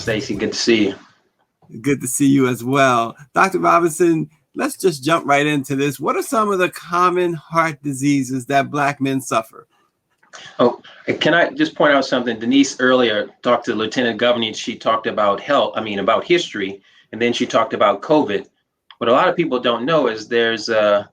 Stacy, good to see you. Good to see you as well. Dr. Robinson, let's just jump right into this. What are some of the common heart diseases that Black men suffer? Oh, can I just point out something? Denise earlier talked to Lieutenant Governor. She talked about about history, and then she talked about COVID. What a lot of people don't know is there's a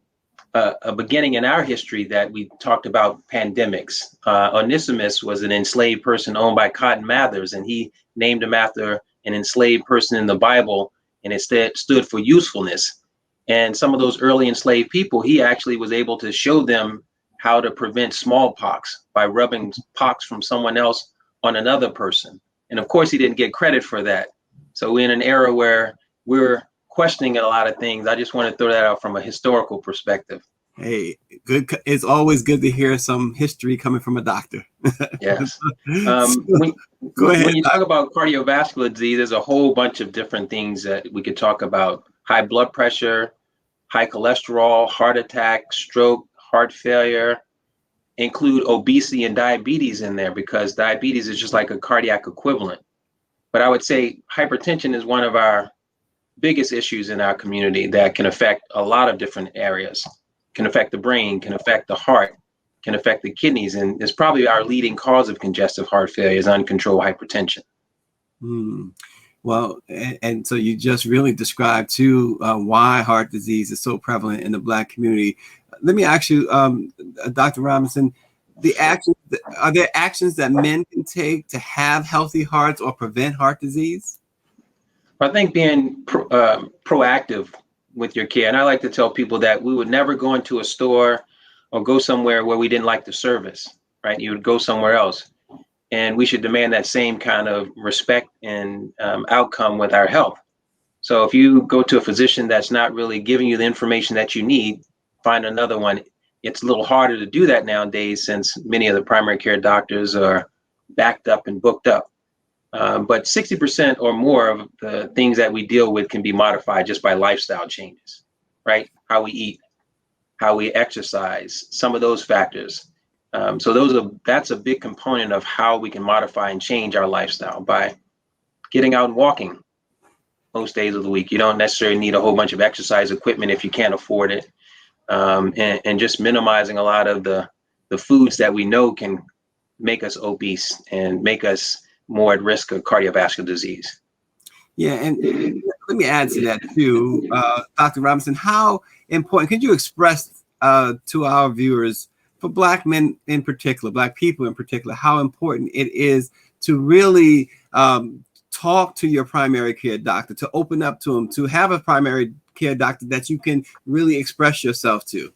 beginning in our history that we talked about pandemics. Onisimus was an enslaved person owned by Cotton Mathers, and he named him after an enslaved person in the Bible, and it stood for usefulness. And some of those early enslaved people, he actually was able to show them how to prevent smallpox by rubbing pox from someone else on another person. And of course, he didn't get credit for that. So we're in an era where we're questioning a lot of things. I just want to throw that out from a historical perspective. Hey, good. It's always good to hear some history coming from a doctor. Yes. Go ahead. When you talk about cardiovascular disease, there's a whole bunch of different things that we could talk about. High blood pressure, high cholesterol, heart attack, stroke, heart failure, include obesity and diabetes in there because diabetes is just like a cardiac equivalent. But I would say hypertension is one of our biggest issues in our community that can affect a lot of different areas, can affect the brain, can affect the heart, can affect the kidneys, and it's probably our leading cause of congestive heart failure is uncontrolled hypertension. Well, and so you just really described too why heart disease is so prevalent in the Black community. Let me ask you, Dr. Robinson, are there actions that men can take to have healthy hearts or prevent heart disease? I think being proactive with your care, and I like to tell people that we would never go into a store or go somewhere where we didn't like the service, right? You would go somewhere else, and we should demand that same kind of respect and outcome with our health. So if you go to a physician that's not really giving you the information that you need, find another one. It's a little harder to do that nowadays since many of the primary care doctors are backed up and booked up. But 60% or more of the things that we deal with can be modified just by lifestyle changes, right? How we eat, how we exercise, some of those factors. So that's a big component of how we can modify and change our lifestyle by getting out and walking most days of the week. You don't necessarily need a whole bunch of exercise equipment if you can't afford it. And just minimizing a lot of the foods that we know can make us obese and make us more at risk of cardiovascular disease. Yeah, and let me add to that too, Dr. Robinson, how important, could you express to our viewers, for Black men in particular, Black people in particular, how important it is to really talk to your primary care doctor, to open up to him, to have a primary care doctor that you can really express yourself to?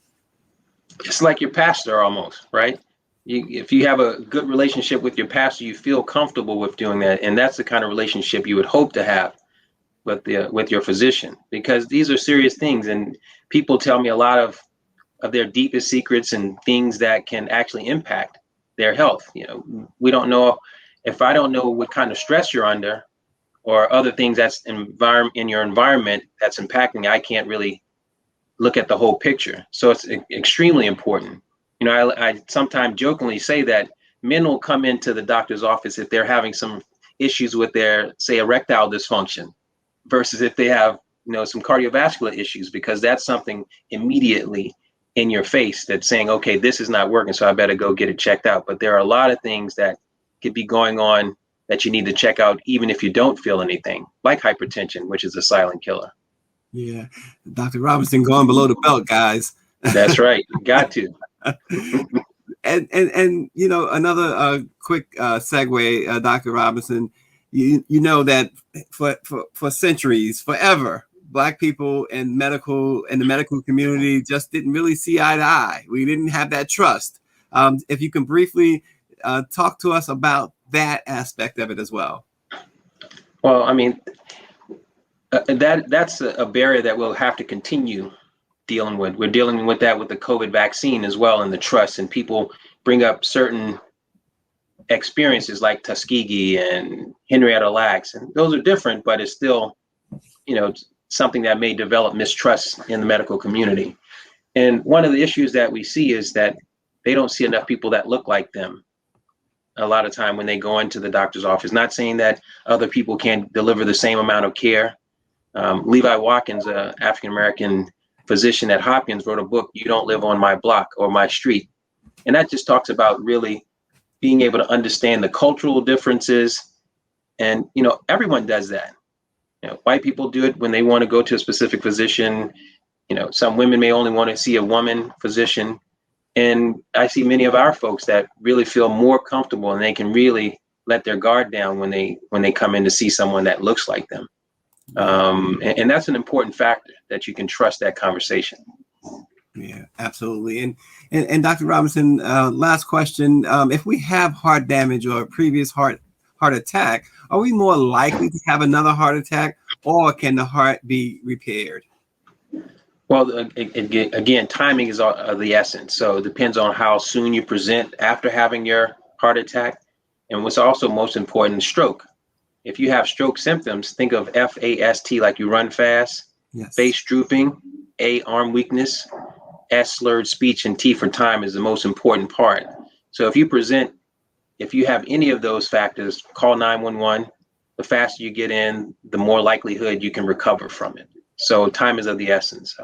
It's like your pastor almost, right? If you have a good relationship with your pastor, you feel comfortable with doing that. And that's the kind of relationship you would hope to have with your physician, because these are serious things. And people tell me a lot of their deepest secrets and things that can actually impact their health. We don't know, if I don't know what kind of stress you're under or other things that's in your environment that's impacting, I can't really look at the whole picture. So it's extremely important. I sometimes jokingly say that men will come into the doctor's office if they're having some issues with their, say, erectile dysfunction, versus if they have, some cardiovascular issues, because that's something immediately in your face that's saying, okay, this is not working, so I better go get it checked out. But there are a lot of things that could be going on that you need to check out, even if you don't feel anything, like hypertension, which is a silent killer. Yeah, Dr. Robinson going below the belt, guys. That's right. You got to. And another quick segue, Dr. Robinson, you know that for centuries, forever, Black people in the medical community just didn't really see eye to eye. We didn't have that trust. If you can briefly talk to us about that aspect of it as well. Well, I mean, that's a barrier that we'll have to continue dealing with. We're dealing with that with the COVID vaccine as well, and the trust, and people bring up certain experiences like Tuskegee and Henrietta Lacks, and those are different, but it's still, something that may develop mistrust in the medical community. And one of the issues that we see is that they don't see enough people that look like them a lot of time when they go into the doctor's office. Not saying that other people can't deliver the same amount of care. Levi Watkins, an African-American physician at Hopkins, wrote a book, You Don't Live on My Block or My Street. And that just talks about really being able to understand the cultural differences. And, everyone does that. White people do it when they want to go to a specific physician. Some women may only want to see a woman physician. And I see many of our folks that really feel more comfortable and they can really let their guard down when they come in to see someone that looks like them. And that's an important factor, that you can trust that conversation. Yeah, absolutely. And Dr. Robinson, last question. If we have heart damage or a previous heart attack, are we more likely to have another heart attack, or can the heart be repaired? Well, again, timing is of the essence. So it depends on how soon you present after having your heart attack. And what's also most important, stroke. If you have stroke symptoms, think of FAST, like you run fast, yes. Face drooping, A, arm weakness, S, slurred speech, and T for time is the most important part. So if you have any of those factors, call 911. The faster you get in, the more likelihood you can recover from it. So time is of the essence.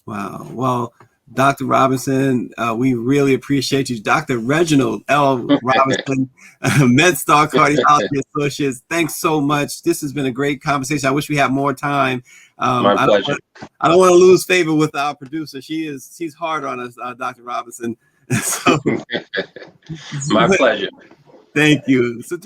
Wow. Well, Dr. Robinson, we really appreciate you. Dr. Reginald L. Robinson, MedStar Cardiology Associates. Thanks so much. This has been a great conversation. I wish we had more time. My pleasure. I don't want to lose favor with our producer. She's hard on us, Dr. Robinson. So, my pleasure. Thank you. So